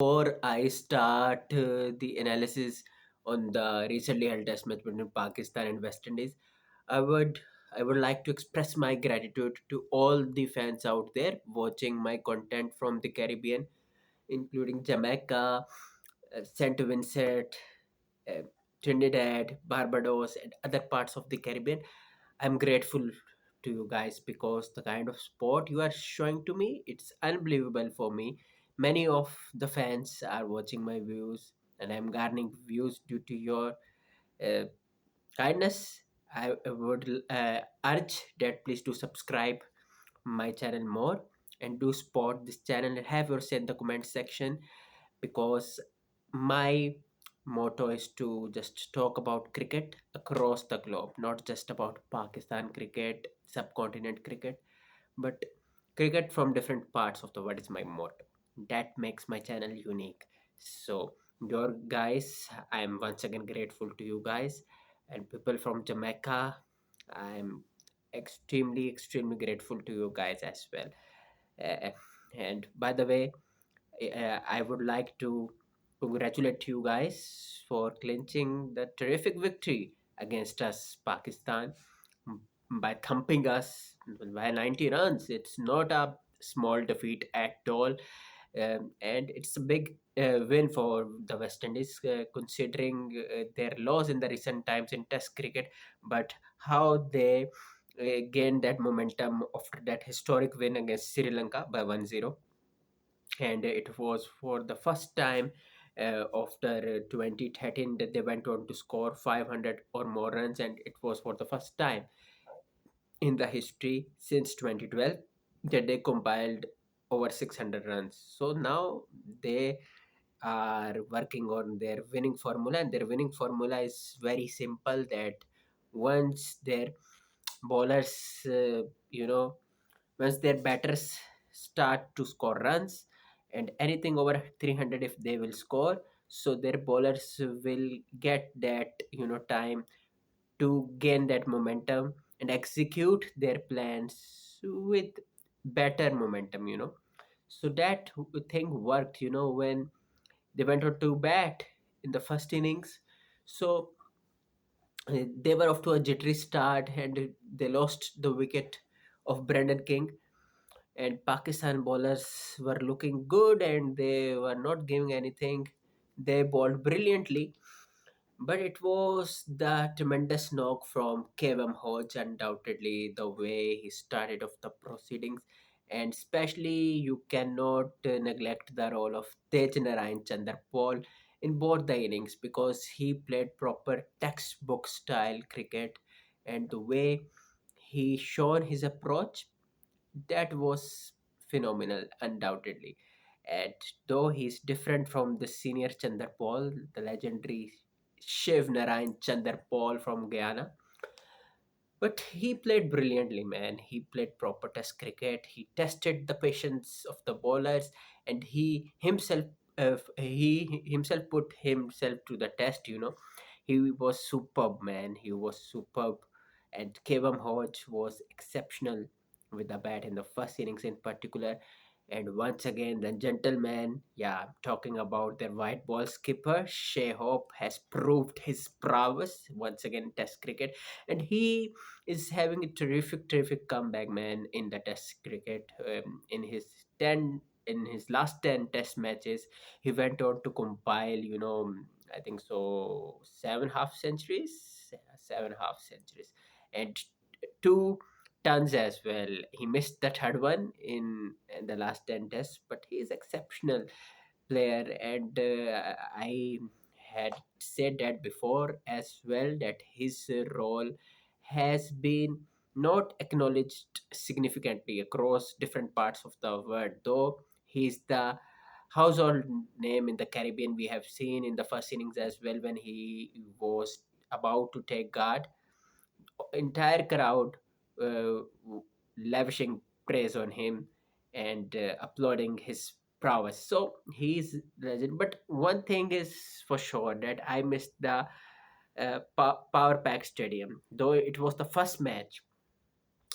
Before I start the analysis on the recently held test match between Pakistan and West Indies, I would I would like to express my gratitude to all the fans out there watching my content from the Caribbean, including Jamaica, Saint Vincent, uh, Trinidad, Barbados, and other parts of the Caribbean. I'm grateful to you guys because the kind of support you are showing to me, it's unbelievable for me. Many of the fans are watching my views, and I'm garnering views due to your uh, kindness. I would urge that please do subscribe my channel more and do support this channel and have your say in the comment section, because my motto is to just talk about cricket across the globe, not just about Pakistan cricket, subcontinent cricket, but cricket from different parts of the world is my motto. That makes my channel unique. So, your guys, I am once again grateful to you guys and people from Jamaica. I'm extremely grateful to you guys as well. Uh, and by the way, I would like to congratulate you guys for clinching the terrific victory against us, Pakistan, m- by thumping us by 90 runs. It's not a small defeat at all, and it's a big win for the West Indies, considering their loss in the recent times in Test cricket, but how they gained that momentum after that historic win against Sri Lanka by 1-0. And it was for the first time after 2013 that they went on to score 500 or more runs, and it was for the first time in the history since 2012 that they compiled over 600 runs. So now they are working on their winning formula, and their winning formula is very simple: that once their bowlers you know once their batters start to score runs, and anything over 300 if they will score, so their bowlers will get that time to gain that momentum and execute their plans with better momentum. So that thing worked when they went on to bat in the first innings. So they were off to a jittery start, and they lost the wicket of Brendan King, and Pakistan bowlers were looking good and they were not giving anything. They bowled brilliantly, but it was the tremendous knock from Kevin Hodge, undoubtedly, the way he started off the proceedings. And especially, you cannot neglect the role of Tej Narayan Chanderpaul in both the innings, because he played proper textbook style cricket, and the way he shown his approach, that was phenomenal, undoubtedly. And though he's different from the senior Chanderpaul, the legendary Shiv Narayan Chanderpaul from Guyana, but he played brilliantly, man. He played proper test cricket. He tested the patience of the bowlers, and he himself put himself to the test. He was superb, man. He was superb, and Kevin Hodge was exceptional with the bat in the first innings in particular. And once again, the gentleman, yeah, I'm talking about their white ball skipper, Shea Hope, has proved his prowess once again in Test cricket, and he is having a terrific comeback, man, in the Test cricket. In his last 10 Test matches, he went on to compile, I think so, seven half centuries, and 2 tons as well. He missed the third one in the last 10 tests, but he is exceptional player, and I had said that before as well, that his role has been not acknowledged significantly across different parts of the world, though he's the household name in the Caribbean. We have seen in the first innings as well, when he was about to take guard, entire crowd uh, lavishing praise on him and applauding his prowess. So he's legend. But one thing is for sure, that I missed the Power Pack Stadium, though it was the first match.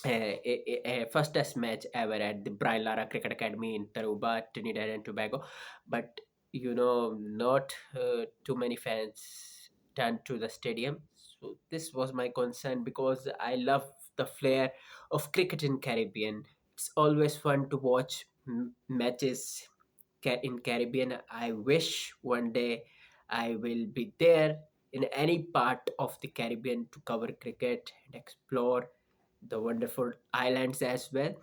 First test match ever at the Brian Lara Cricket Academy in Taruba, Trinidad and Tobago. But not too many fans turned to the stadium. So this was my concern because I love the flair of cricket in Caribbean. It's always fun to watch matches in Caribbean. I wish one day I will be there in any part of the Caribbean to cover cricket and explore the wonderful islands as well.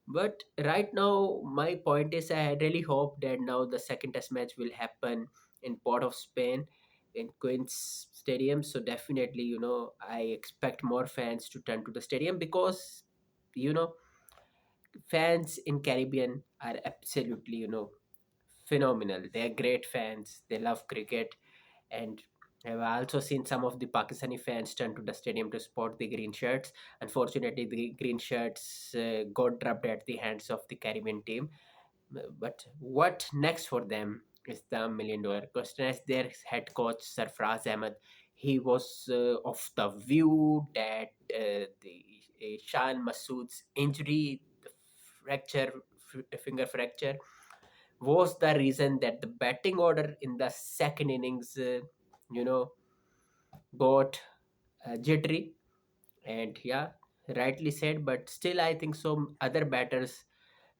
But right now, my point is, I really hope that now the second test match will happen in Port of Spain in Queen's Stadium. So definitely, I expect more fans to turn to the stadium because, you know, fans in Caribbean are absolutely, phenomenal. They're great fans. They love cricket, and I've also seen some of the Pakistani fans turn to the stadium to support the green shirts. Unfortunately, the green shirts got drubbed at the hands of the Caribbean team. But what next for them is the million-dollar question. As their head coach Sarfraz Ahmed, he was of the view that the Shan Masood's injury, the fracture, finger fracture, was the reason that the batting order in the second innings, you know, got jittery. And yeah, rightly said, but still, I think some other batters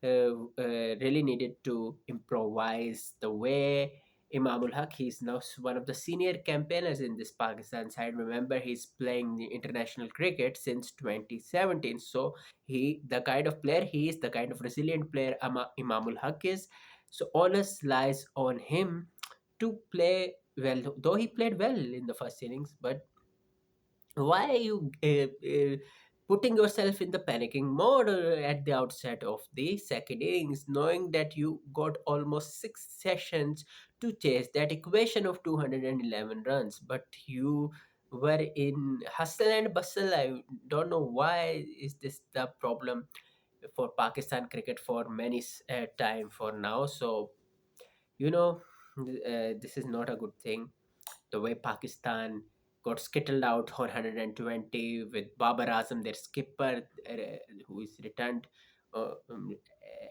really needed to improvise the way Imamul Haq, he's now one of the senior campaigners in this Pakistan side. Remember, he's playing the international cricket since 2017. So he, the kind of player he is, the kind of resilient player Imamul Haq is. So onus lies on him to play well. Though he played well in the first innings, but why are you putting yourself in the panicking mode at the outset of the second innings, knowing that you got almost 6 sessions to chase that equation of 211 runs, but you were in hustle and bustle? I don't know why is this the problem for Pakistan cricket for many time for now. So you know this is not a good thing, the way Pakistan got skittled out on 120 with Babar Azam, their skipper, who is returned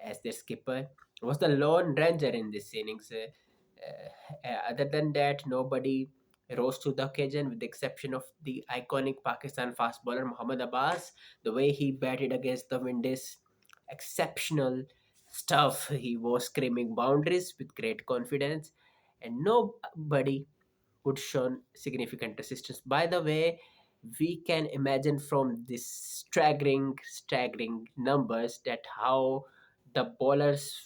as their skipper, was the lone ranger in this innings. Other than that, nobody rose to the occasion with the exception of the iconic Pakistan fast bowler Muhammad Abbas. The way he batted against the wind is exceptional stuff. He was screaming boundaries with great confidence, and nobody would show significant resistance. By the way, we can imagine from this staggering numbers that how the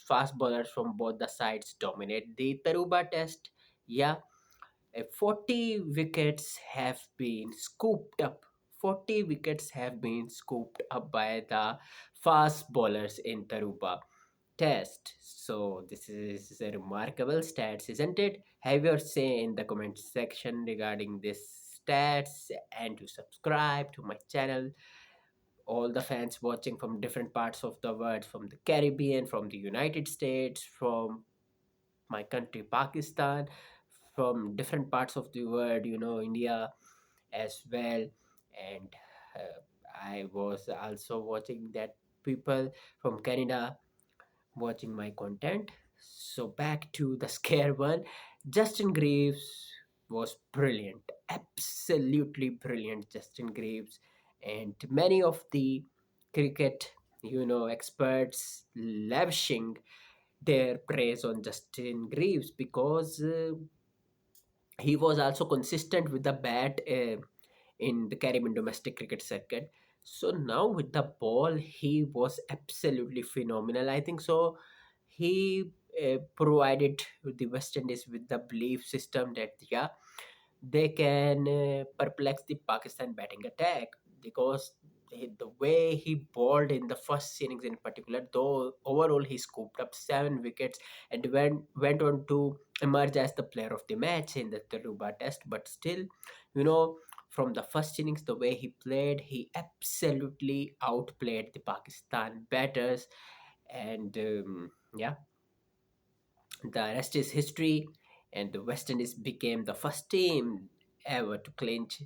fast bowlers from both the sides dominate the Taruba test. Yeah, 40 wickets have been scooped up. 40 wickets have been scooped up by the fast bowlers in Taruba test. So this is a remarkable stats, isn't it? Have your say in the comment section regarding this stats and to subscribe to my channel. All the fans watching from different parts of the world, from the Caribbean, from the United States, from my country Pakistan, from different parts of the world, India as well. And I was also watching that people from Canada watching my content. So back to the scare one. Justin Greaves was brilliant, absolutely brilliant. Justin Greaves, and many of the cricket, experts lavishing their praise on Justin Greaves because he was also consistent with the bat in the Caribbean domestic cricket circuit. So now with the ball, he was absolutely phenomenal. I think so. He provided the West Indies with the belief system that yeah, they can perplex the Pakistan batting attack because the way he bowled in the first innings in particular, though overall he scooped up 7 wickets and went on to emerge as the player of the match in the Taruba test. But still, you know, from the first innings, the way he played, he absolutely outplayed the Pakistan batters. And yeah, the rest is history, and the West Indies became the first team ever to clinch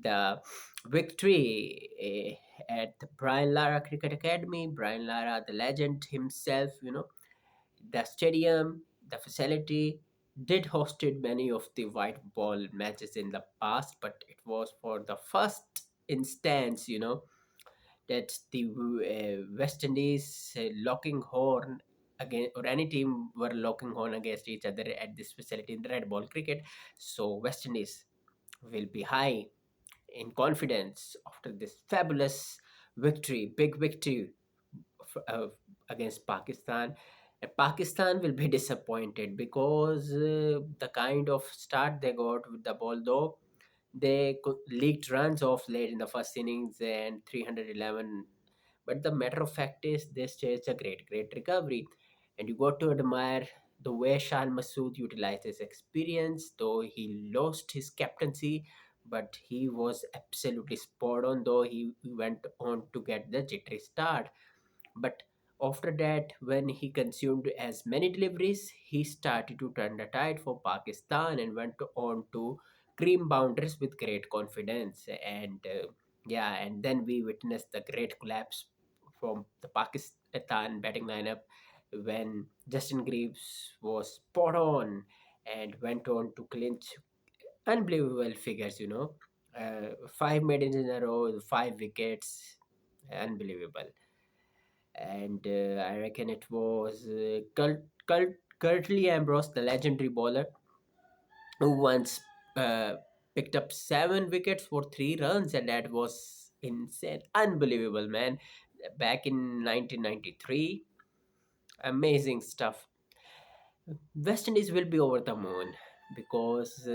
the victory at the Brian Lara Cricket Academy. Brian Lara, the legend himself, the stadium, the facility. did hosted many of the white ball matches in the past, but it was for the first instance, that the West Indies locking horn again, or any team were locking horn against each other at this facility in the red ball cricket. So West Indies will be high in confidence after this fabulous victory, big victory f- uh, against Pakistan. And Pakistan will be disappointed because the kind of start they got with the ball, though leaked runs off late in the first innings and 311. But the matter of fact is, they staged a great recovery, and you got to admire the way Shan Masood utilized his experience, though he lost his captaincy. But he was absolutely spot on, though he went on to get the jittery start. But after that, when he consumed as many deliveries, he started to turn the tide for Pakistan and went on to cream boundaries with great confidence. And yeah, and then we witnessed the great collapse from the Pakistan batting lineup when Justin Greaves was spot on and went on to clinch unbelievable figures. Five maidens in a row, 5 wickets, unbelievable. And I reckon it was Curtly Ambrose, the legendary bowler, who once uh, picked up 7 wickets for 3 runs, and that was insane, unbelievable, man. Back in 1993, amazing stuff. West Indies will be over the moon because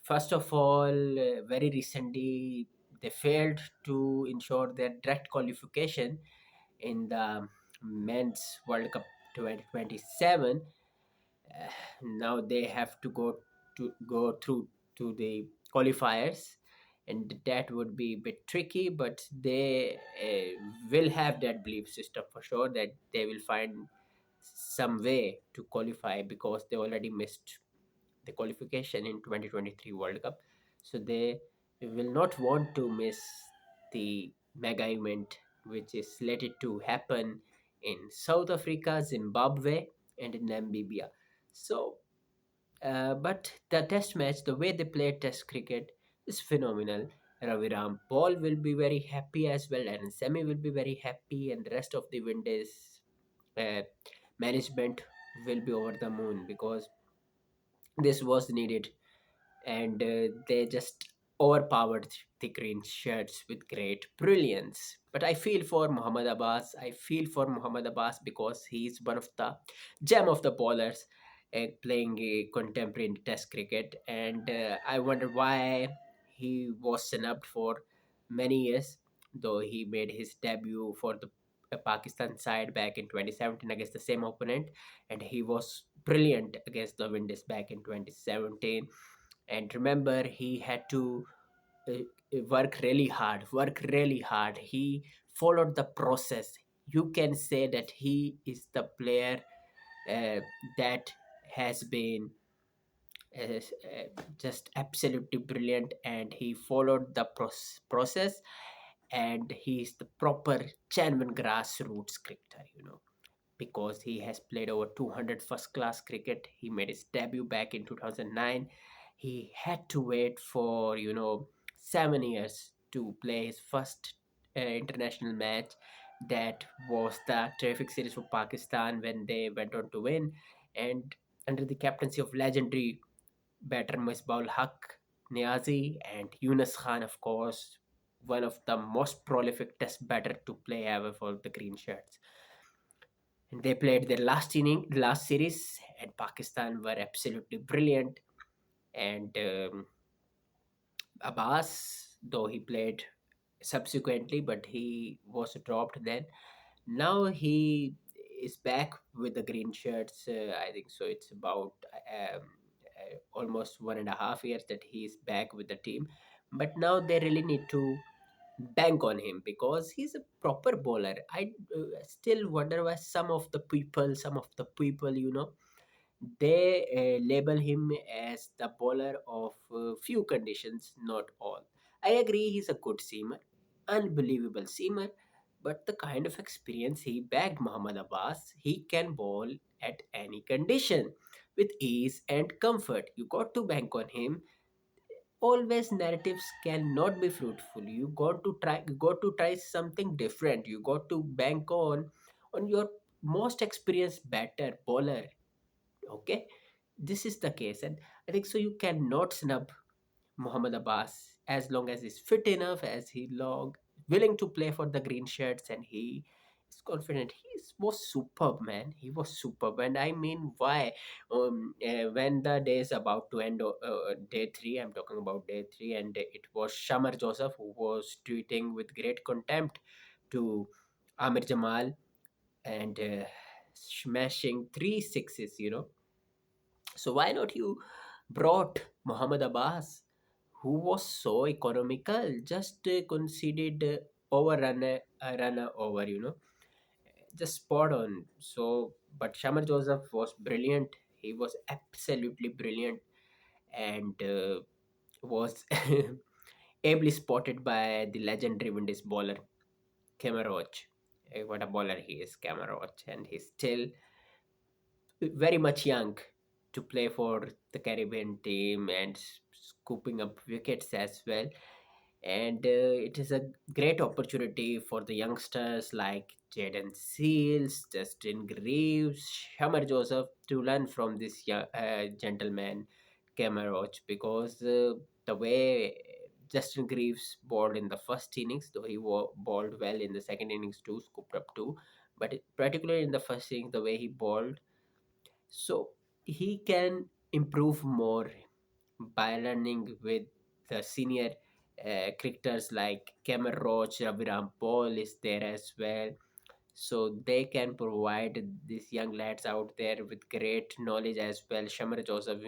first of all, very recently they failed to ensure their direct qualification in the men's World Cup 2027. Uh, Now they have to go through to the qualifiers, and that would be a bit tricky. But they will have that belief system for sure that they will find some way to qualify because they already missed the qualification in 2023 World Cup. So they will not want to miss the mega event which is slated to happen in South Africa, Zimbabwe, and in Namibia. So, but the test match, the way they play test cricket is phenomenal. Raviram Paul will be very happy as well, and Semi will be very happy, and the rest of the Windies uh, management will be over the moon because this was needed, and they just overpowered the green shirts with great brilliance. But I feel for Muhammad Abbas. I feel for Muhammad Abbas because he's one of the gem of the bowlers playing contemporary in Test cricket, and I wonder why he was snubbed for many years, though he made his debut for the Pakistan side back in 2017 against the same opponent, and he was brilliant against the Windies back in 2017. And remember, he had to work really hard. He followed the process. You can say that he is the player uh, that has been just absolutely brilliant, and he followed the process, and he's the proper genuine grassroots cricketer, because he has played over 200 first class cricket. He made his debut back in 2009. He had to wait for 7 years to play his first international match. That was the terrific series for Pakistan when they went on to win, and under the captaincy of legendary batter Misbah Haq, Niazi, and Yunus Khan, of course, one of the most prolific test batter to play ever for the green shirts. And they played their last series, and Pakistan were absolutely brilliant. And Abbas, though he played subsequently, but he was dropped then. Now he is back with the green shirts. I think so. It's about almost 1.5 years that he is back with the team. But now they really need to bank on him because he's a proper bowler. I still wonder why some of the people, they label him as the bowler of few conditions, not all. I agree, he's a good seamer, unbelievable seamer, but the kind of experience he bagged Muhammad Abbas, he can bowl at any condition. with ease and comfort. You got to bank on him. Always narratives cannot be fruitful. You got to try something different. You got to bank on your most experienced batter bowler. Okay, this is the case, and I think so. You cannot snub Muhammad Abbas as long as he's fit enough, as he long willing to play for the green shirts, and he is confident. Was superb, man. He was superb, and I mean, why? When the day is about to end, day three, I'm talking about day three, and it was Shamar Joseph who was tweeting with great contempt to Amir Jamal and smashing three sixes. So why not you brought Muhammad Abbas, who was so economical, just conceded a runner over, just spot on. So, but Shamar Joseph was brilliant. He was absolutely brilliant, and was ably spotted by the legendary Windies bowler Kemaroj. What a bowler he is, Kemaroj, and he's still very much young to play for the Caribbean team and scooping up wickets as well. And it is a great opportunity for the youngsters like Jaden Seals, Justin Greaves, Shamar Joseph to learn from this gentleman, Kemaroj, because the way Justin Greaves bowled in the first innings, though he bowled well in the second innings too, scooped up too, but particularly in the first innings, the way he bowled, so he can improve more by learning with the senior cricketers like Cameron Roach, Raviram Paul is there as well. So they can provide these young lads out there with great knowledge as well. Shamar Joseph,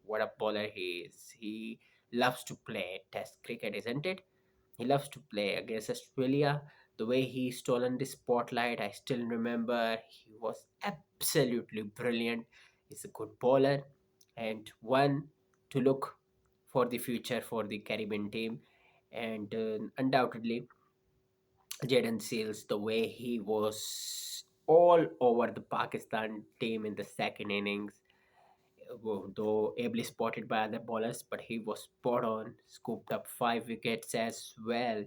what a bowler he is. He loves to play Test cricket, isn't it? He loves to play against Australia. The way he stolen the spotlight, I still remember. He was absolutely brilliant. He's a good bowler and one to look for the future for the Caribbean team. And undoubtedly, Jaden Seals, the way he was all over the Pakistan team in the second innings, though ably spotted by other bowlers, but he was spot on, scooped up 5 wickets as well.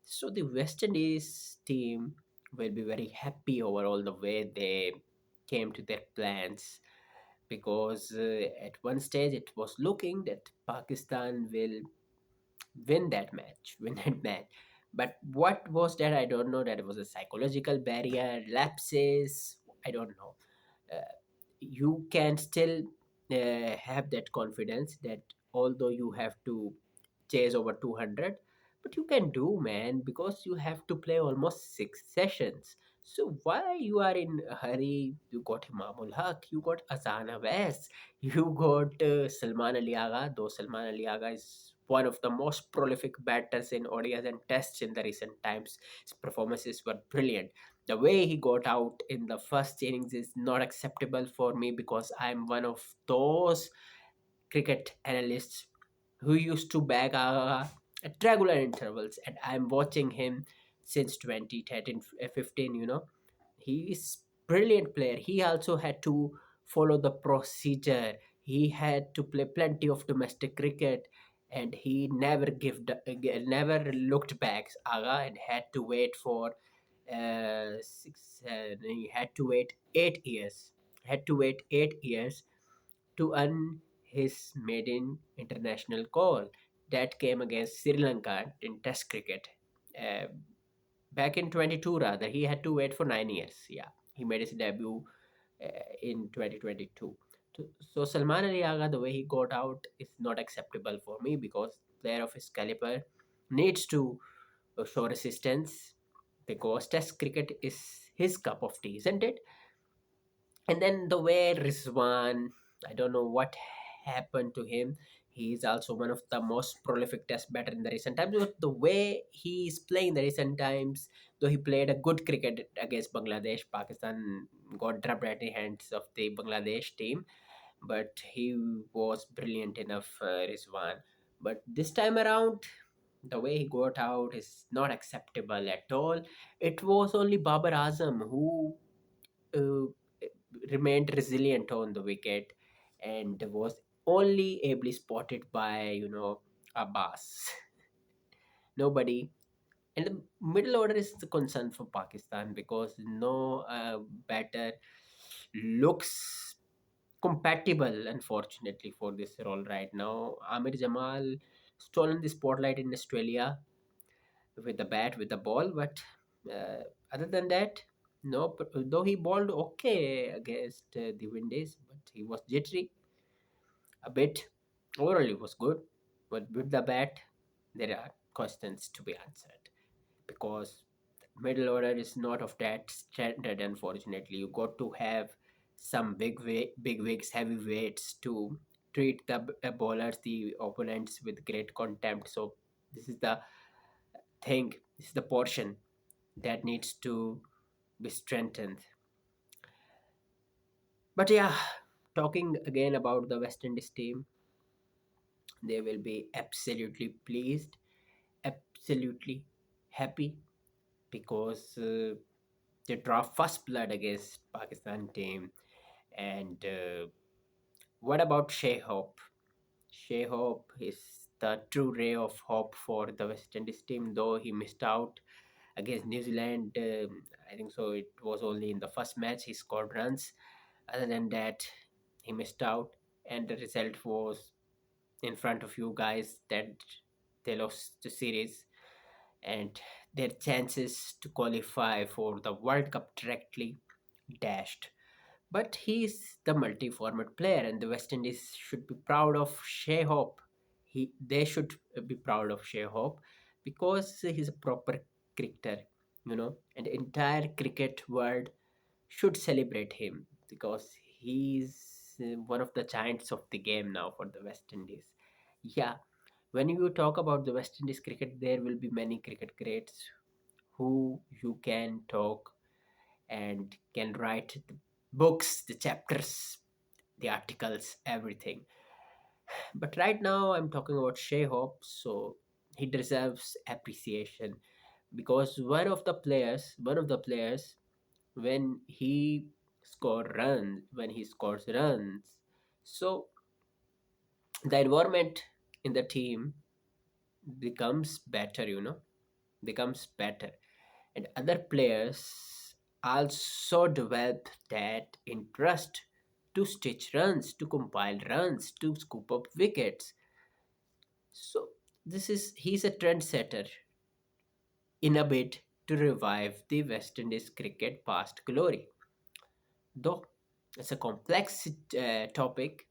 So the West Indies team will be very happy overall the way they came to their plans, because at one stage it was looking that Pakistan will win that match. But what was that? I don't know. That it was a psychological barrier, lapses. I don't know. You can still have that confidence that although you have to chase over 200, but you can do, man, because you have to play almost 6 sessions. So why you are in a hurry? You got Imamul Haq, you got Azana West, you got Salman Ali Agha, though Salman Ali Agha is one of the most prolific batters in ODIs and tests in the recent times. His performances were brilliant. The way he got out in the first innings is not acceptable for me, because I'm one of those cricket analysts who used to bag at regular intervals, and I'm watching him since 2013 15. He is brilliant player. He also had to follow the procedure. He had to play plenty of domestic cricket, and he never looked back, Aga, and had to wait for he had to wait 8 years. Had to wait 8 years to earn his maiden international call. That came against Sri Lanka in Test cricket. Uh, Back in 22, rather, he had to wait for 9 years. Yeah, he made his debut in 2022. So Salman Ali Agha, the way he got out is not acceptable for me, because player of his caliber needs to show resistance, because Test cricket is his cup of tea, isn't it? And then the way Rizwan, I don't know what happened to him. He's also one of the most prolific test batter in the recent times. But the way he's playing in the recent times, though he played a good cricket against Bangladesh, Pakistan got drubbed at the hands of the Bangladesh team. But he was brilliant enough, Rizwan. But this time around, the way he got out is not acceptable at all. It was only Babar Azam who uh, remained resilient on the wicket, and was only ably spotted by Abbas. Nobody. And the middle order is the concern for Pakistan because no batter looks compatible, unfortunately, for this role right now. Amir Jamal stolen the spotlight in Australia with the bat, with the ball, but other than that, no. But though he bowled okay against the Windies, but he was jittery a bit. Overall, it was good, but with the bat, there are questions to be answered because middle order is not of that standard. Unfortunately, you got to have some big wigs, heavy weights to treat the bowlers, the opponents with great contempt. So this is the thing. This is the portion that needs to be strengthened. But yeah, talking again about the West Indies team, they will be absolutely pleased, absolutely happy because they draw first blood against Pakistan team. And what about Shea Hope? Shea Hope is the true ray of hope for the West Indies team, though he missed out against New Zealand. I think so. It was only in the first match he scored runs. Other than that, he missed out, and the result was in front of you guys that they lost the series, and their chances to qualify for the World Cup directly dashed. But he's the multi-format player, and the West Indies should be proud of Shea Hope. They should be proud of Shea Hope because he's a proper cricketer, and the entire cricket world should celebrate him because he's one of the giants of the game now for the West Indies. Yeah, when you talk about the West Indies cricket, there will be many cricket greats who you can talk and can write the books, the chapters, the articles, everything. But right now, I'm talking about Shea Hope, so he deserves appreciation because one of the players, when when he scores runs, so the environment in the team becomes better, becomes better, and other players also develop that interest to stitch runs, to compile runs, to scoop up wickets. So he's a trendsetter in a bid to revive the West Indies cricket past glory. Though it's a complex topic,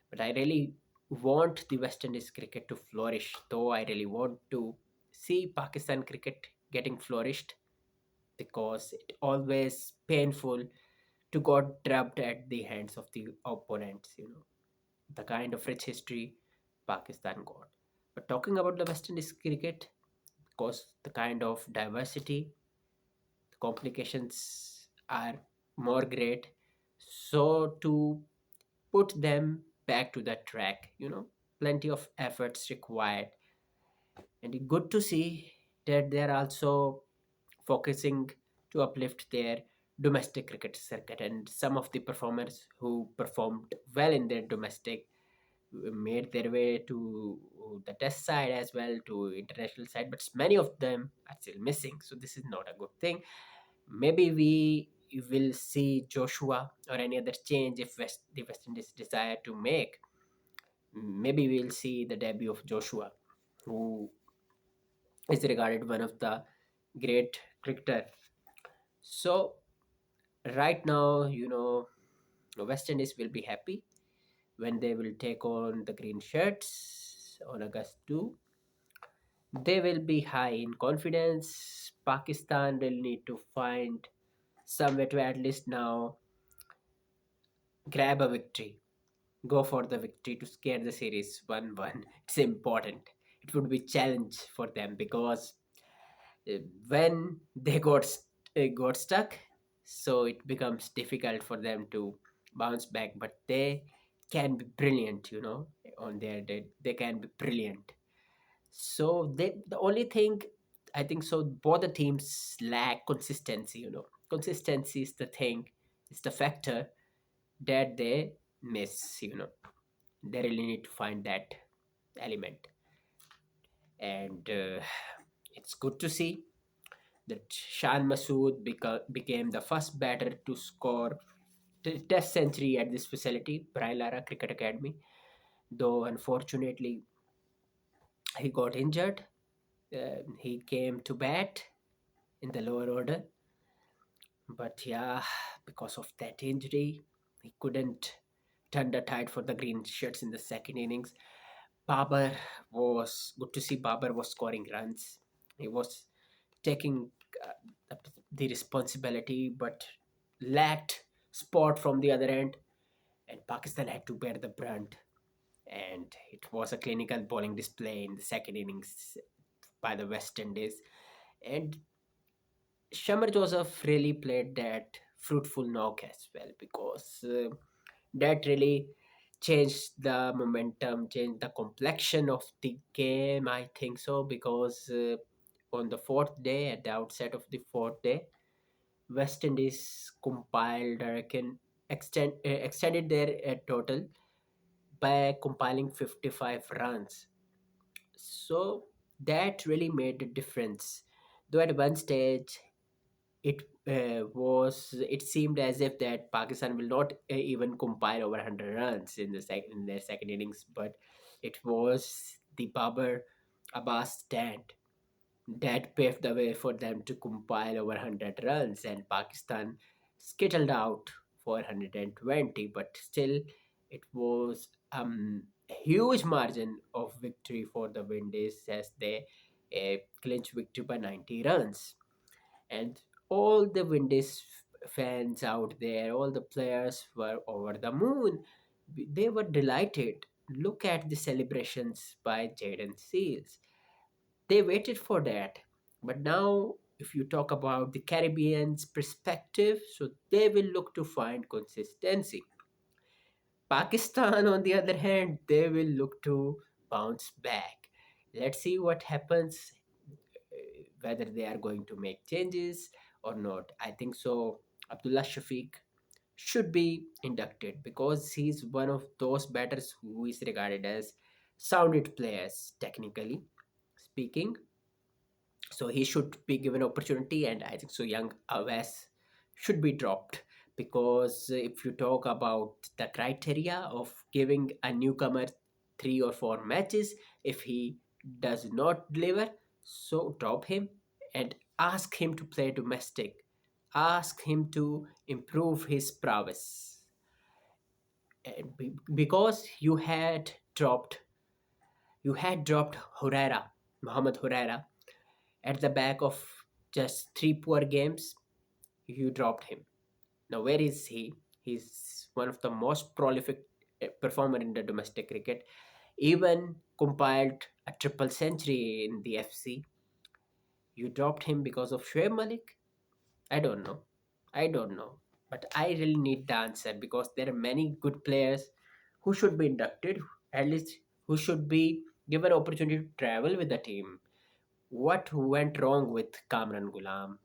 but I really want the West Indies cricket to flourish. Though I really want to see Pakistan cricket getting flourished because it always painful to got trapped at the hands of the opponents, the kind of rich history Pakistan got. But talking about the West Indies cricket, because the kind of diversity, the complications are more great. So to put them back to the track, plenty of efforts required. And it's good to see that they're also focusing to uplift their domestic cricket circuit, and some of the performers who performed well in their domestic made their way to the test side as well, to international side, but many of them are still missing, so this is not a good thing. Maybe we will see Joshua or any other change if the West Indies desire to make. Maybe we'll see the debut of Joshua, who is regarded one of the great cricketer. So right now, the West Indies will be happy when they will take on the green shirts on August 2. They will be high in confidence. Pakistan will need to find some way to at least now grab a victory. Go for the victory to scare the series 1-1. It's important. It would be challenge for them because uh, when they got stuck, so it becomes difficult for them to bounce back, but they can be brilliant, on their day they can be brilliant. So the only thing, I think so, both the teams lack consistency. Consistency is the thing, it's the factor that they miss. They really need to find that element, and it's good to see that Shan Masood became the first batter to score test century at this facility, Brailara Cricket Academy. Though unfortunately he got injured, he came to bat in the lower order. But yeah, because of that injury, he couldn't turn the tide for the green shirts in the second innings. Babar was good to see. Babar was scoring runs. He was taking the responsibility, but lacked spot from the other end, and Pakistan had to bear the brunt. And it was a clinical bowling display in the second innings by the West Indies. And Shamar Joseph really played that fruitful knock as well, because that really changed the momentum, changed the complexion of the game. I think so, because on the fourth day, at the outset of the fourth day, West Indies compiled, I reckon, extended their total by compiling 55 runs. So that really made a difference. Though at one stage it seemed as if that Pakistan will not even compile over 100 runs in in their second innings, but it was the Babar Abbas stand that paved the way for them to compile over 100 runs, and Pakistan skittled out for 120, but still it was a huge margin of victory for the Windies as they clinched victory by 90 runs. And all the Windies fans out there, all the players were over the moon. They were delighted. Look at the celebrations by Jaden Seals. They waited for that. But now, if you talk about the Caribbean's perspective, so they will look to find consistency. Pakistan, on the other hand, they will look to bounce back. Let's see what happens, whether they are going to make changes or not. I think so. Abdullah Shafiq should be inducted because he's one of those batters who is regarded as sounded players, technically speaking. So he should be given opportunity, and I think so young Awes should be dropped, because if you talk about the criteria of giving a newcomer 3 or 4 matches, if he does not deliver, so drop him and ask him to play domestic, ask him to improve his prowess. And because you had dropped Huraira, Muhammad Huraira, at the back of just 3 poor games, you dropped him. Now, where is he? He's one of the most prolific performer in the domestic cricket. Even compiled a triple century in the FC. You dropped him because of Shoaib Malik? I don't know. I don't know. But I really need the answer, because there are many good players who should be inducted, at least who should be given opportunity to travel with the team. What went wrong with Kamran Gulam?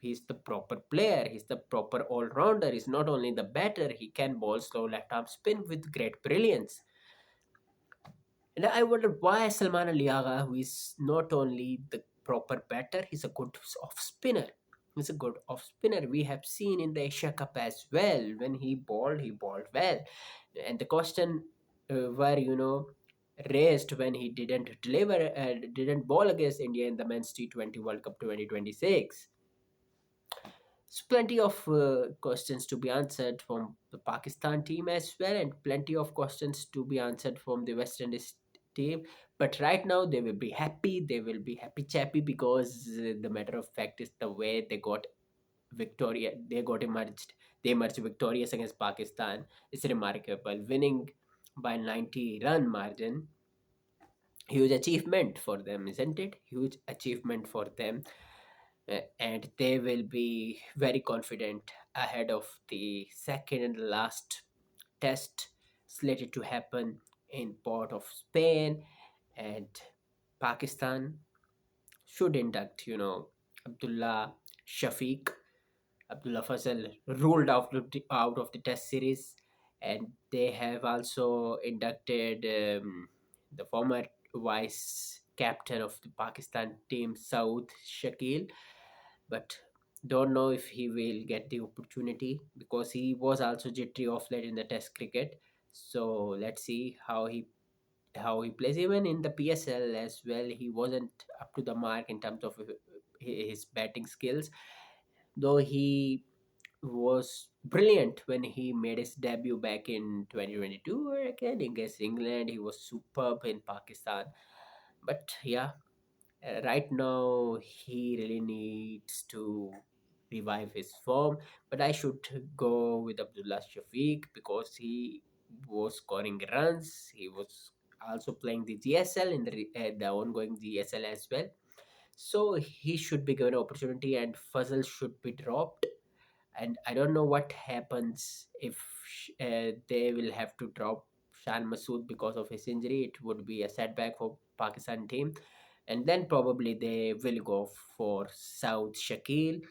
He's the proper player. He's the proper all-rounder. He's not only the batter, he can bowl slow left-arm spin with great brilliance. And I wonder why Salman Ali Agha, who is not only the proper batter, he's a good off spinner. He's a good off spinner. We have seen in the Asia Cup as well. When he bowled well. And the question were, raised when he didn't bowl against India in the Men's T20 World Cup 2026. So plenty of questions to be answered from the Pakistan team as well, and plenty of questions to be answered from the West Indies team. But right now they will be happy. They will be happy chappy, because the matter of fact is the way they got Victoria. They got emerged. They emerged victorious against Pakistan. It's remarkable. Winning by 90 run margin, huge achievement for them, isn't it? Huge achievement for them. And they will be very confident ahead of the second and last test slated to happen in Port of Spain. And Pakistan should induct, Abdullah Shafiq. Abdullah Fazal ruled out of the test series. And they have also inducted the former vice captain of the Pakistan team, Saud Shakil, but don't know if he will get the opportunity because he was also jittery of late in the Test cricket. So let's see how he plays. Even in the PSL as well, he wasn't up to the mark in terms of his batting skills, though he was brilliant when he made his debut back in 2022 again against England. He was superb in Pakistan. But yeah, right now he really needs to revive his form. But I should go with Abdullah Shafiq because he was scoring runs. He was also playing the GSL in the ongoing GSL as well. So he should be given an opportunity, and Fazal should be dropped. And I don't know what happens if they will have to drop Shan Masood because of his injury. It would be a setback for Pakistan team, and then probably they will go for South Shakil.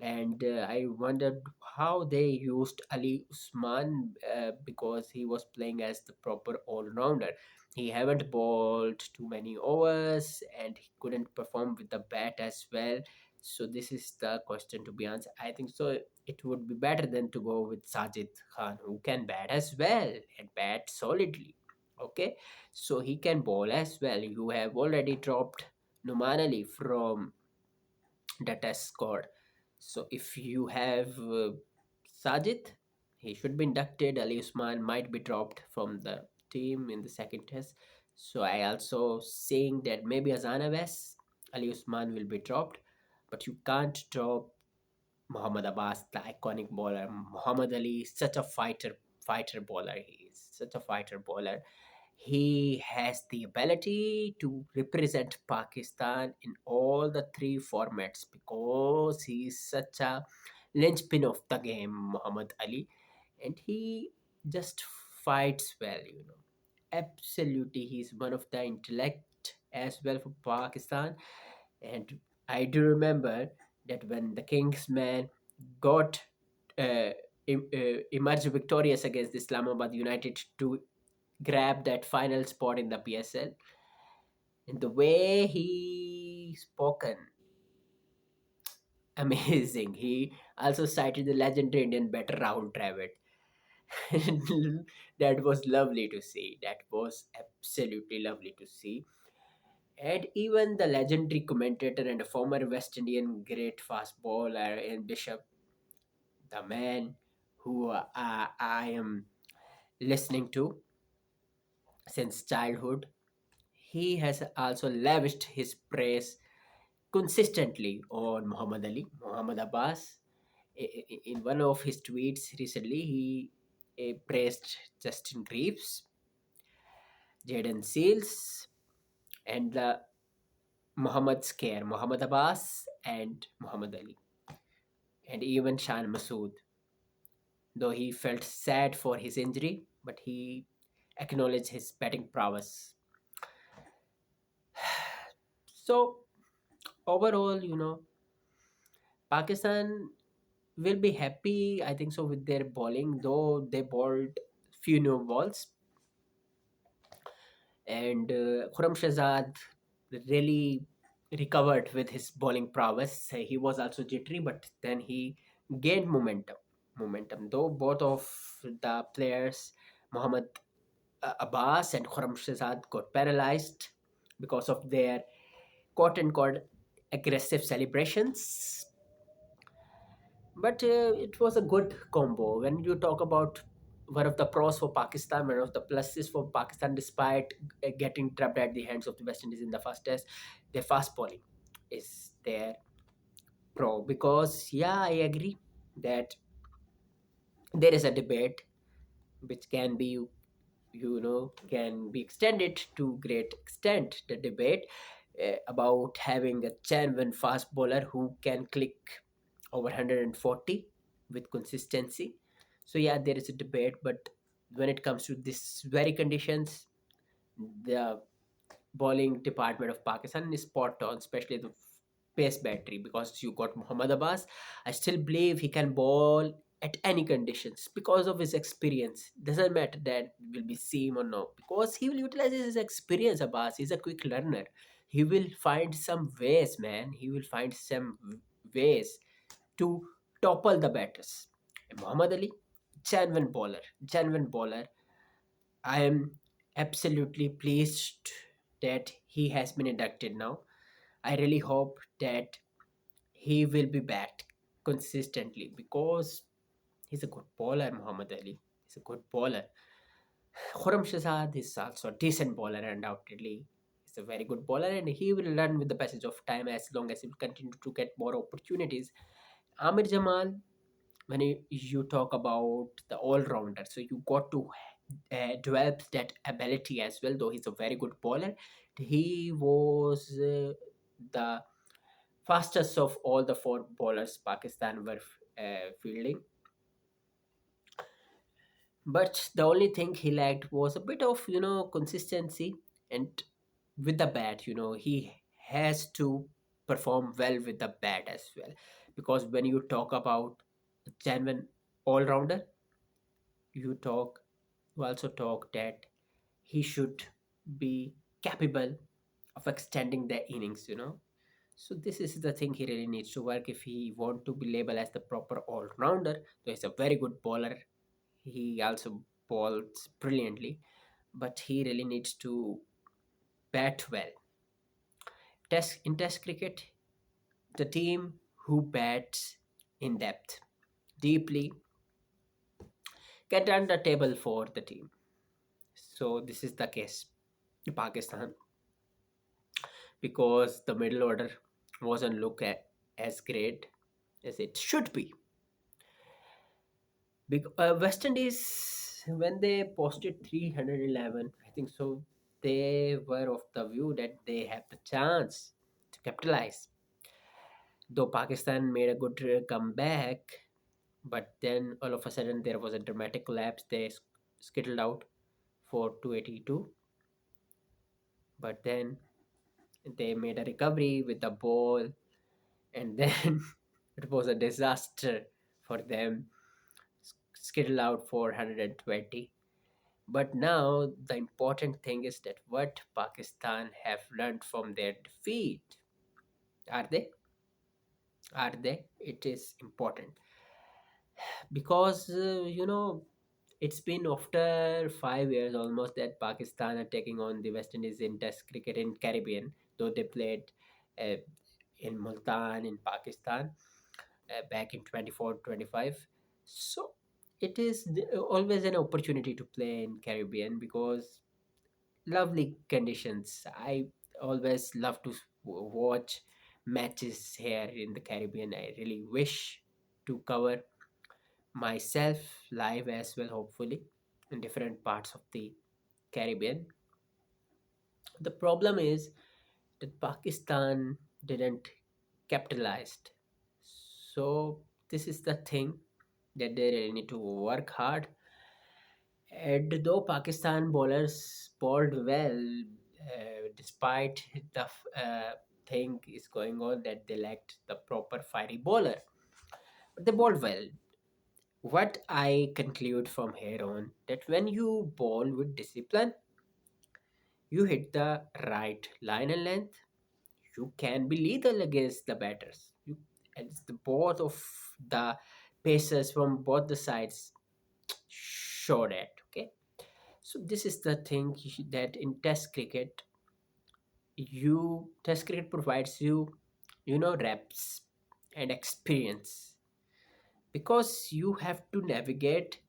And I wondered how they used Ali Usman because he was playing as the proper all-rounder. He haven't bowled too many overs and he couldn't perform with the bat as well. So this is the question to be answered. I think so. It would be better than to go with Sajid Khan, who can bat as well and bat solidly. Okay, so he can bowl as well. You have already dropped Numan Ali from the test squad. So if you have Sajid, he should be inducted. Ali Usman might be dropped from the team in the second test. So I also saying that maybe Azana West, Ali Usman will be dropped, but you can't drop Muhammad Abbas, the iconic bowler. Muhammad Ali is such a fighter bowler. He is such a fighter bowler. He has the ability to represent Pakistan in all the three formats because he is such a linchpin of the game, Muhammad Ali, and he just fights well, you know. Absolutely, he's one of the intellect as well for Pakistan. And I do remember that when the Kingsmen got emerged victorious against Islamabad United to grab that final spot in the PSL. And the way he spoken, amazing. He also cited the legendary Indian batter Rahul Dravid. That was lovely to see. That was absolutely lovely to see. And even the legendary commentator and a former West Indian great fast bowler in Bishop, the man who I am listening to since childhood, he has also lavished his praise consistently on Muhammad Ali, Muhammad Abbas. In one of his tweets recently, he praised Justin Greaves, Jaden Seals, and the Muhammad Scare, Muhammad Abbas, and Muhammad Ali, and even Shan Masood. Though he felt sad for his injury, but he acknowledged his batting prowess. So, overall, you know, Pakistan will be happy, I think so, with their bowling, though they bowled few new balls. And Khurram Shahzad really recovered with his bowling prowess. He was also jittery, but then he gained momentum. Momentum, though both of the players, Muhammad Abbas and Khurram Shahzad, got paralyzed because of their quote unquote aggressive celebrations. But it was a good combo. When you talk about one of the pros for Pakistan, one of the pluses for Pakistan, despite getting trapped at the hands of the West Indies in the first test, their fast bowling is their pro. Because, yeah, I agree that there is a debate which can be, you know, can be extended to great extent. The debate about having a genuine fast bowler who can click over 140 with consistency. So yeah, there is a debate, but when it comes to this very conditions, the bowling department of Pakistan is spot on, especially the pace battery, because you got Muhammad Abbas. I still believe he can bowl at any conditions because of his experience. Doesn't matter that will be same or no, because he will utilize his experience. Abbas, he's a quick learner. He will find some ways, man. He will find some ways to topple the batters. And Muhammad Ali, genuine bowler. I am absolutely pleased that he has been inducted now. I really hope that he will be backed consistently because he's a good bowler, Muhammad Ali. He's a good bowler. Khurram Shahzad is also a decent bowler, undoubtedly. He's a very good bowler and he will learn with the passage of time as long as he will continue to get more opportunities. Amir Jamal, when you talk about the all-rounder, so you got to develop that ability as well, though he's a very good bowler. He was the fastest of all the four bowlers Pakistan were fielding. But the only thing he lacked was a bit of, consistency and with the bat, he has to perform well with the bat as well. Because when you talk about a genuine all-rounder, you talk, you also talk that he should be capable of extending the innings. So this is the thing he really needs to work if he want to be labeled as the proper all-rounder. So he's a very good bowler. He also bowls brilliantly, but he really needs to bat well. Test cricket, the team who bats in depth, deeply, can turn the table for the team. So this is the case in Pakistan because the middle order wasn't looked at as great as it should be. West Indies, when they posted 311, I think so, they were of the view that they have the chance to capitalize. Though Pakistan made a good comeback, but then all of a sudden there was a dramatic collapse. They skittled out for 282, but then they made a recovery with the ball, and then it was a disaster for them. Skittled out for 120. But now the important thing is that what Pakistan have learned from their defeat. Are they? Are they? It is important because it's been after 5 years almost that Pakistan are taking on the West Indies in Test cricket in Caribbean, though they played uh, in Multan in Pakistan back in 24-25. So it is always an opportunity to play in Caribbean because lovely conditions. I always love to watch matches here in the Caribbean. I really wish to cover myself live as well, hopefully, in different parts of the Caribbean. The problem is that Pakistan didn't capitalize. So this is the thing that they really need to work hard. And though Pakistan bowlers bowled well, despite the thing is going on that they lacked the proper fiery bowler, but they bowled well. What I conclude from here on that when you bowl with discipline, you hit the right line and length, you can be lethal against the batters. And it's the both of the pacers from both the sides show that. Okay, so this is the thing that in Test cricket provides you, reps and experience because you have to navigate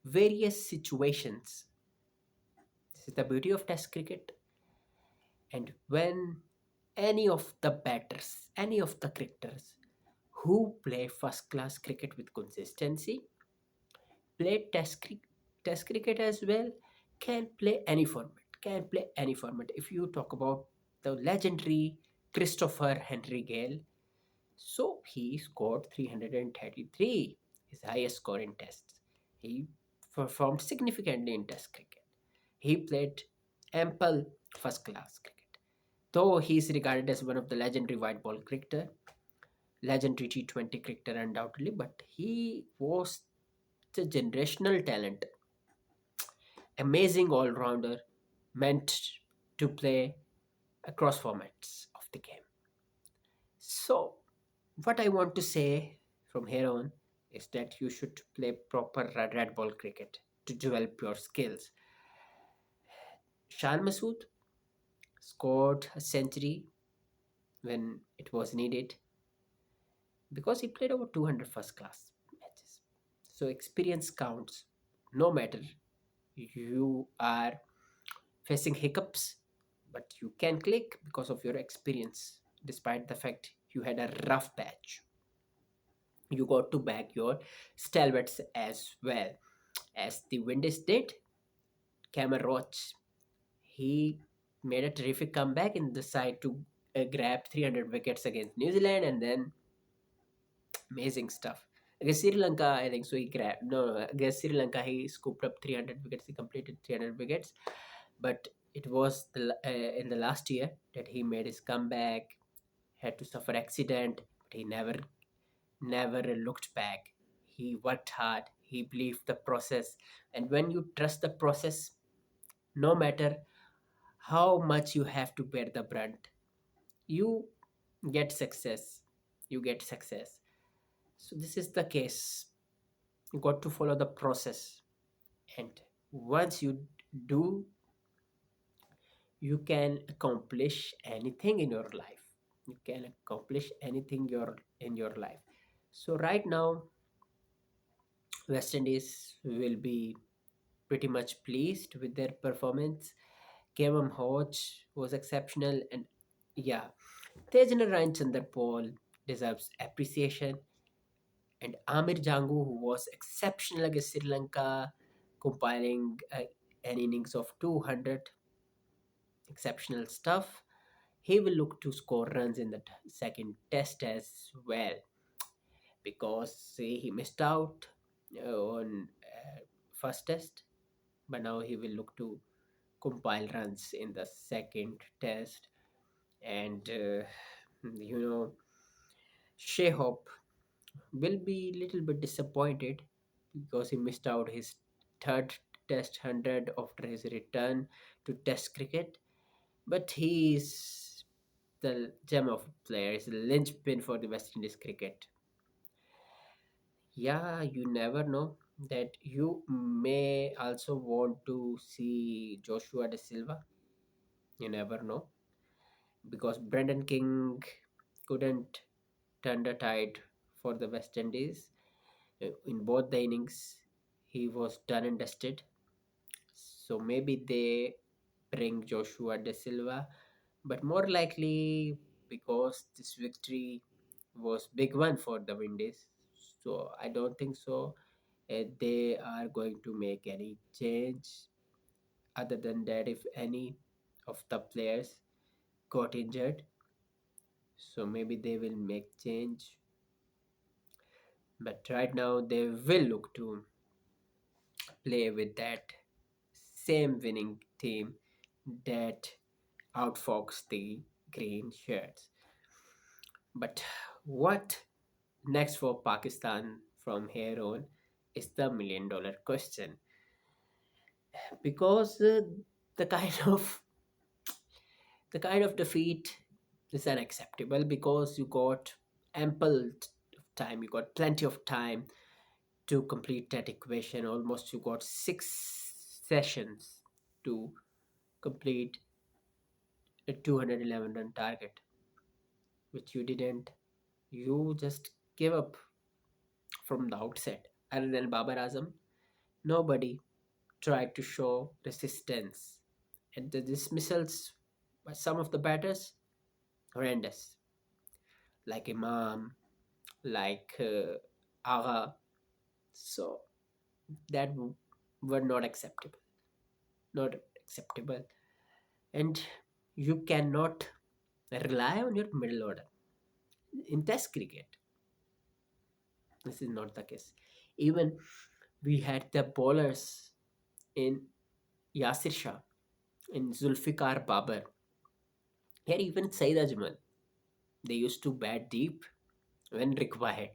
various situations. This is the beauty of Test cricket. And when any of the cricketers who play first class cricket with consistency, play test cricket as well, can play any format. If you talk about the legendary Christopher Henry Gale, so he scored 333, his highest score in tests. He performed significantly in test cricket. He played ample first class cricket. Though he is regarded as one of the legendary white ball cricketer, legendary T20 cricketer undoubtedly, but he was It's a generational talent, amazing all rounder, meant to play across formats of the game. So, what I want to say from here on is that you should play proper red ball cricket to develop your skills. Shan Masood scored a century when it was needed because he played over 200 first class matches. So, experience counts no matter you are facing hiccups, but you can click because of your experience, despite the fact you had a rough patch. You got to back your stalwarts as well as the Windies did. Cameron Roach, he made a terrific comeback in the side to grab 300 wickets against New Zealand, and then amazing stuff. Against Sri Lanka, I think so. He grabbed no against Sri Lanka. He scooped up 300 wickets. He completed 300 wickets, but it was in the last year that he made his comeback. Had to suffer accident, but he never looked back. He worked hard. He believed the process, and when you trust the process, no matter how much you have to bear the brunt, you get success. You get success. So this is the case. You got to follow the process, and once you do, you can accomplish anything in your life. You can accomplish anything in your life. So right now, West Indies will be pretty much pleased with their performance. Kevin Hodge was exceptional, and yeah, Tejana Ryan Chanderpaul deserves appreciation, and Amir Jangu, who was exceptional against Sri Lanka, compiling an innings of 200, exceptional stuff. He will look to score runs in the second test as well because he missed out on first test, but now he will look to compile runs in the second test. And you know, Shehop will be little bit disappointed because he missed out his third test 100 after his return to test cricket, but he is the gem of a player. He's the linchpin for the West Indies cricket. Yeah, you never know that you may also want to see Joshua De Silva. You never know because Brendan King couldn't turn the tide for the West Indies. In both the innings, he was done and dusted. So maybe they bring Joshua De Silva, but more likely because this victory was big one for the Windies. So I don't think so. They are going to make any change. Other than that, if any of the players got injured, so maybe they will make change. But right now, they will look to play with that same winning team that outfoxed the green shirts. But what next for Pakistan from here on is the $1 million question because the kind of the kind of defeat is unacceptable because you got ample time, you got plenty of time to complete that equation. Almost you got 6 sessions to complete a 211 run target, which you didn't. You just gave up from the outset. Other than Babar Azam, nobody tried to show resistance. And the dismissals by some of the batters, horrendous, like Imam, like Agha. So that were not acceptable. Not acceptable. And you cannot rely on your middle order. In Test cricket, this is not the case. Even we had the bowlers in Yasir Shah, in Zulfikar Babar, here even Saeed Ajmal. They used to bat deep when required.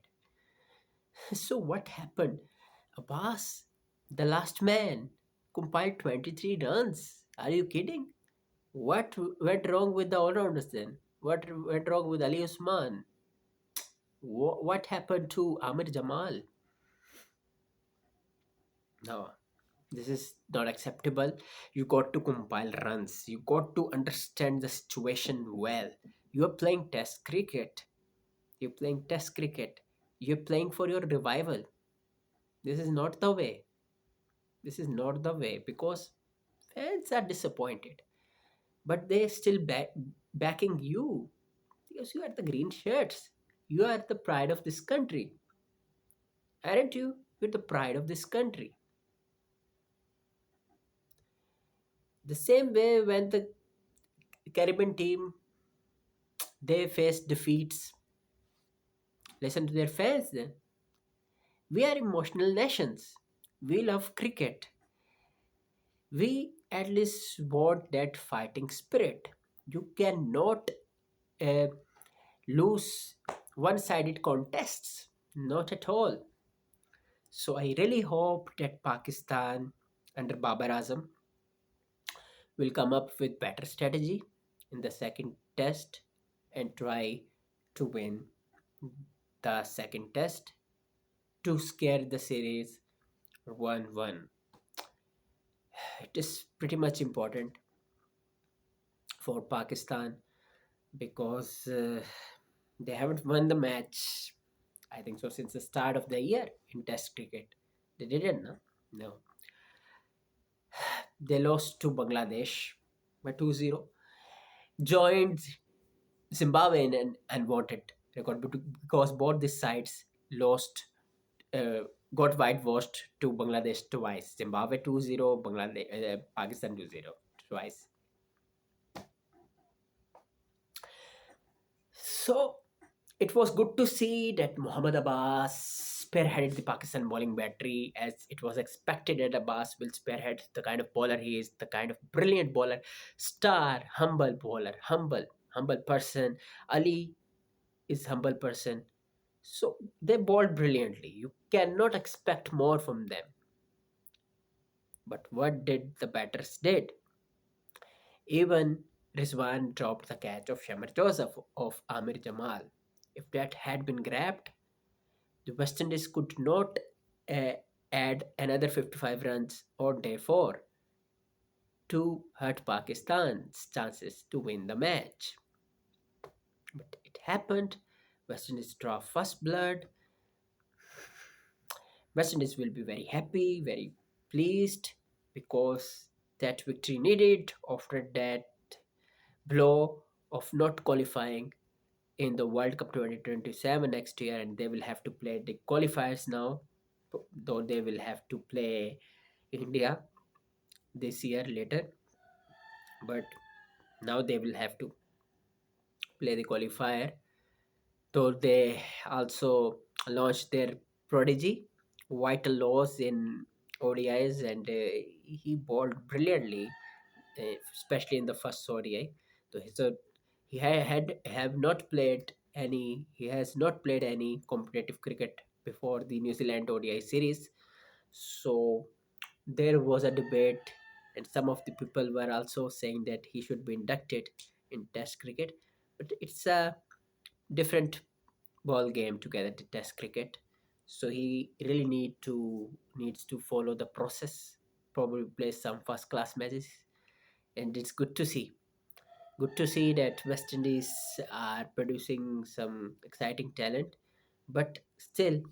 So what happened? Abbas, the last man, compiled 23 runs. Are you kidding? What went wrong with the all-rounders then? What went wrong with Ali Usman? What happened to Amir Jamal? No, this is not acceptable. You got to compile runs. You got to understand the situation well. You are playing test cricket. You're playing test cricket. You're playing for your revival. This is not the way. This is not the way because fans are disappointed, but they still backing you because you are the green shirts. You are the pride of this country, aren't you? You're the pride of this country. The same way when the Caribbean team they face defeats, listen to their fans. Then we are emotional nations. We love cricket. We at least want that fighting spirit. You cannot uh, lose one-sided contests. Not at all. So I really hope that Pakistan under Babar Azam will come up with better strategy in the second test and try to win the second test to scare the series 1-1. It is pretty much important for Pakistan because they haven't won the match, I think so, since the start of the year in Test cricket. They didn't, no? No. They lost to Bangladesh by 2-0. Joined Zimbabwe in an unwanted record because both these sides lost, uh, got whitewashed to Bangladesh twice. Zimbabwe 2-0, Bangladesh, Pakistan 2-0 twice. So it was good to see that Muhammad Abbas spearheaded the Pakistan bowling battery as it was expected that Abbas will spearhead the kind of bowler he is, the kind of brilliant bowler, star, humble bowler, humble person. Ali is humble person. So they bowled brilliantly. You cannot expect more from them. But what did the batters did? Even Rizwan dropped the catch of Shamar Joseph of Amir Jamal. If that had been grabbed, the West Indies could not uh, add another 55 runs on day 4 to hurt Pakistan's chances to win the match. But it happened. West Indies draw first blood. West Indies will be very happy, very pleased because that victory needed after that blow of not qualifying in the World Cup 2027 next year, and they will have to play the qualifiers now, though they will have to play India this year later, but now they will have to play the qualifier. Though they also launched their prodigy, Vital Laws in ODIs, and he bowled brilliantly, especially in the first ODI. So he had have not played any. He has not played any competitive cricket before the New Zealand ODI series. So there was a debate, and some of the people were also saying that he should be inducted in Test cricket. But it's a different ball game together to Test cricket. So he really needs to follow the process. Probably play some first class matches, and it's good to see. Good to see that West Indies are producing some exciting talent, but still,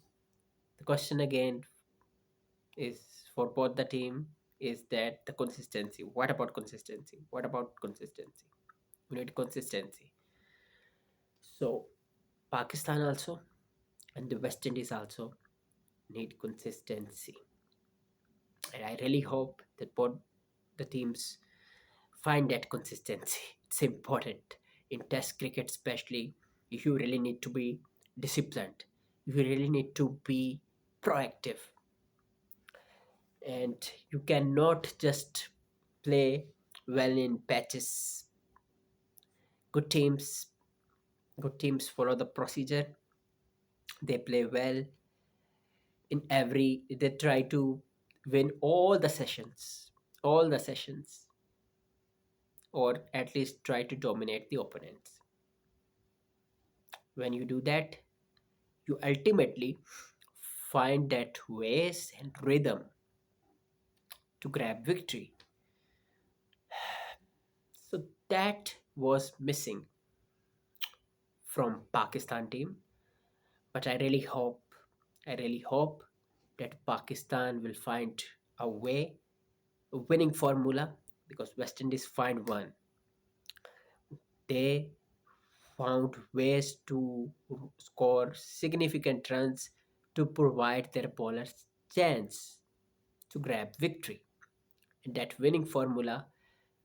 the question again is for both the team is that the consistency. What about consistency? What about consistency? We need consistency. So Pakistan also and the West Indies also need consistency. And I really hope that both the teams find that consistency. It's important. In Test cricket, especially, you really need to be disciplined. You really need to be proactive. And you cannot just play well in patches. Good teams, good teams follow the procedure. They play well In every, they try to win all the sessions, or at least try to dominate the opponents. When you do that, you ultimately find that ways and rhythm to grab victory. So that was missing from Pakistan team. But I really hope that Pakistan will find a way, a winning formula, because West Indies find one. They found ways to score significant runs to provide their bowlers chance to grab victory. And that winning formula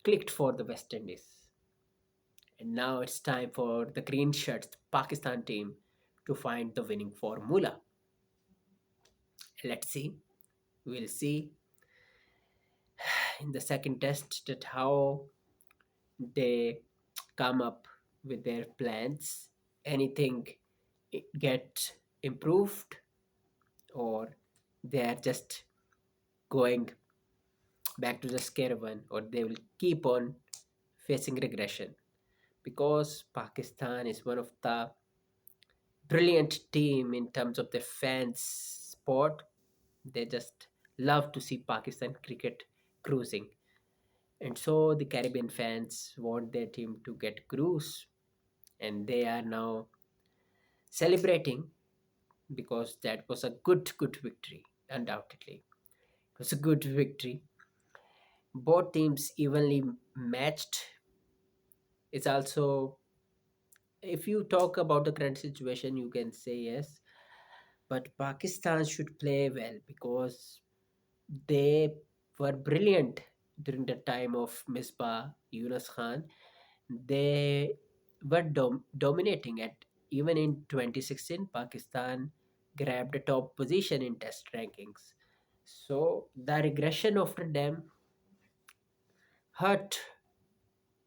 clicked for the West Indies. And now it's time for the green shirts, the Pakistan team, to find the winning formula. Let's see. We'll see in the second test that how they come up with their plans. Anything get improved, or they are just going back to the square one, or they will keep on facing regression, because Pakistan is one of the brilliant team in terms of their fans sport. They just love to see Pakistan cricket cruising, and so the Caribbean fans want their team to get cruise, and they are now celebrating, because that was a good victory. Undoubtedly, it was a good victory. Both teams evenly matched. It's also, if you talk about the current situation, you can say yes, but Pakistan should play well, because they were brilliant during the time of Misbah Yunus Khan. They were dominating at, even in 2016, Pakistan grabbed a top position in test rankings. So the regression of them hurt,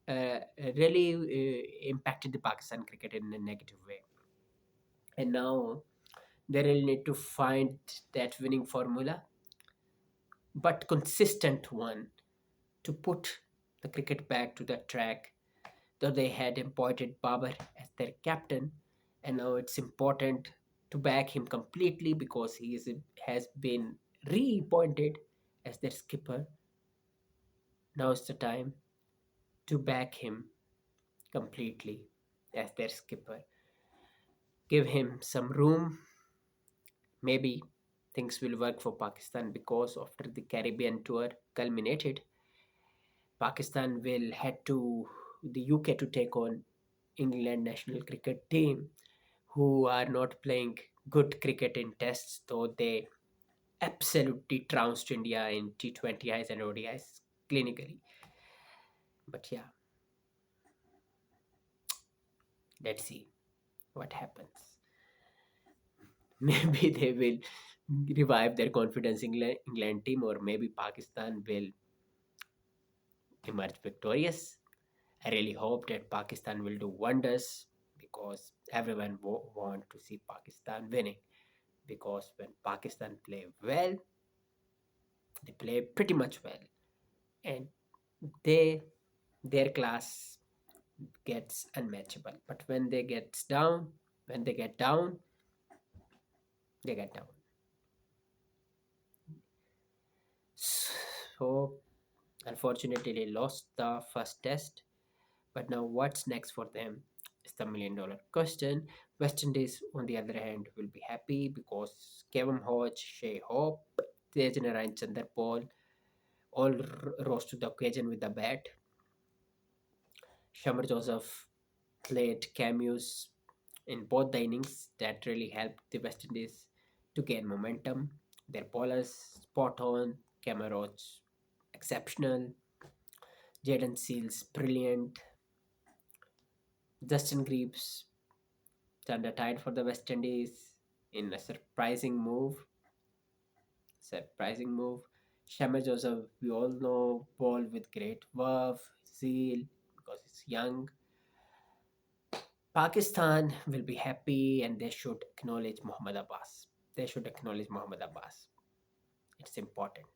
really impacted the Pakistan cricket in a negative way. And now they really need to find that winning formula, but consistent one, to put the cricket back to the track. Though they had appointed Babar as their captain, and now it's important to back him completely, because has been reappointed as their skipper. Now is the time to back him completely as their skipper. Give him some room. Maybe things will work for Pakistan, because after the Caribbean tour culminated, Pakistan will head to the UK to take on England national cricket team, who are not playing good cricket in tests, though they absolutely trounced India in T20Is and ODIs clinically. But yeah, let's see what happens. Maybe they will revive their confidence in England team, or maybe Pakistan will emerge victorious. I really hope that Pakistan will do wonders, because everyone want to see Pakistan winning. Because when Pakistan play well, they play pretty much well, and they their class gets unmatchable. But when they get down, they get down. So unfortunately, they lost the first test. But now, what's next for them is the million-dollar question. West Indies, on the other hand, will be happy, because Kevin Hodge, Shea Hope, Tejan Chandar Paul all rose to the occasion with the bat. Shamar Joseph played cameos in both the innings that really helped the West Indies to gain momentum. Their bowlers spot on, Cameron's exceptional, Jaden Seals brilliant, Justin Greaves turned the tide for the West Indies in a surprising move. Surprising move. Shama Joseph, we all know, ball with great verve, zeal, because he's young. Pakistan will be happy, and they should acknowledge Muhammad Abbas. they should acknowledge Muhammad Abbas. It's important.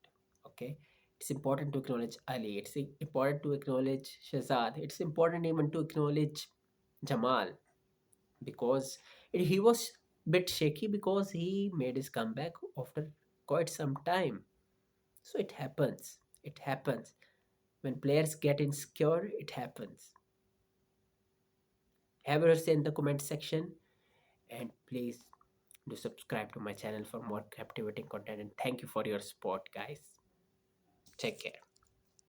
Okay, it's important to acknowledge Ali. It's important to acknowledge Shahzad. It's important even to acknowledge Jamal, because he was bit shaky because he made his comeback after quite some time. So it happens. It happens. When players get insecure, it happens. Have your say in the comment section, and please do subscribe to my channel for more captivating content. And thank you for your support, guys. Take care.